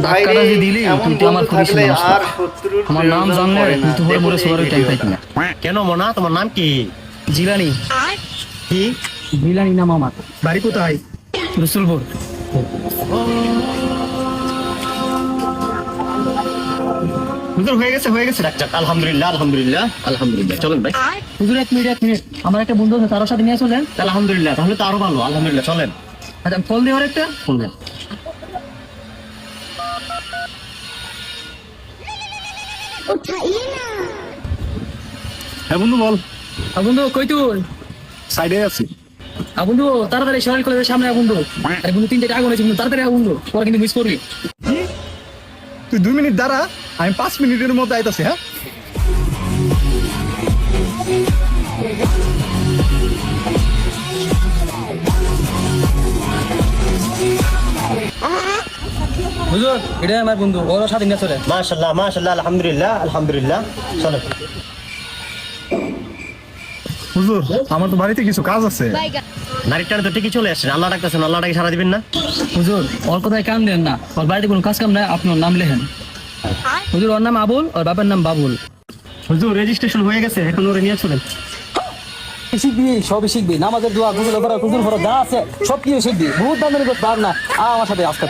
ধাক্কাটা যে দিলি তুই তো আমার পুলিশ আর শত্রুর আমার নাম জানলে তুই তো মরে সবার টাইম পাইতি না। কেন মনা, তোমার নাম কি? জিলানি। কি জিলানি নাম আমার। বাড়ি কোথায়? রসুলপুর। হুজুর হয়ে গেছে ডাক্তার, আলহামদুলিল্লাহ আলহামদুলিল্লাহ আলহামদুলিল্লাহ। চলেন ভাই। হুজুর এক মিনিট আমার একটা বন্ধু আছে তার সাথে নিয়ে চলেন। আলহামদুলিল্লাহ, তাহলে তো আরো ভালো, আলহামদুলিল্লাহ চলেন। আচ্ছা ফোন দেওয়ার একটা ফোন দেন। হ্যাঁ বন্ধু বল। বন্ধু কই তুই? সাইডে আছি। বন্ধু তাড়াতাড়ি সরকারি কলেজের সামনে বন্ধু। আরে বন্ধু 3টা আগুন আছে বন্ধু, তাড়াতাড়ি বন্ধু, পরে কিন্তু মিস করবি। তুই 2 মিনিট দাঁড়া, আমি 5 মিনিটের মধ্যে আইতাছি। হ্যাঁ হুজুর এটা আমার বন্ধু, ওর সাথে নিয়ে চলে। মাশাআল্লাহ মাশাআল্লাহ আলহামদুলিল্লাহ আলহামদুলিল্লাহ। চলেন। হুজুর আমার তো বাড়িতে কিছু কাজ আছে। নারীটার তো ঠিকই চলে আসছেন, আল্লাহ ডাকতেছেন, আল্লাহটাকে সারা দিবেন না? হুজুর ওর কথায় কান দেন না, ওর বাড়িতে কোনো কাজ কাম নাই, আপনি ওর নাম লেখেন। হুজুর ওর নাম আবুল, ওর বাবার নাম বাবুল। হুজুর রেজিস্ট্রেশন হয়ে গেছে, এখন ওরে নিয়ে চলেন। শিখবি, সবই শিখবি, নামাজের দোয়া, গুগল করা, কুকুর ভরা যা আছে সব কিছু শিখবি। বহুত দামের পার না আমার সাথে আজকে।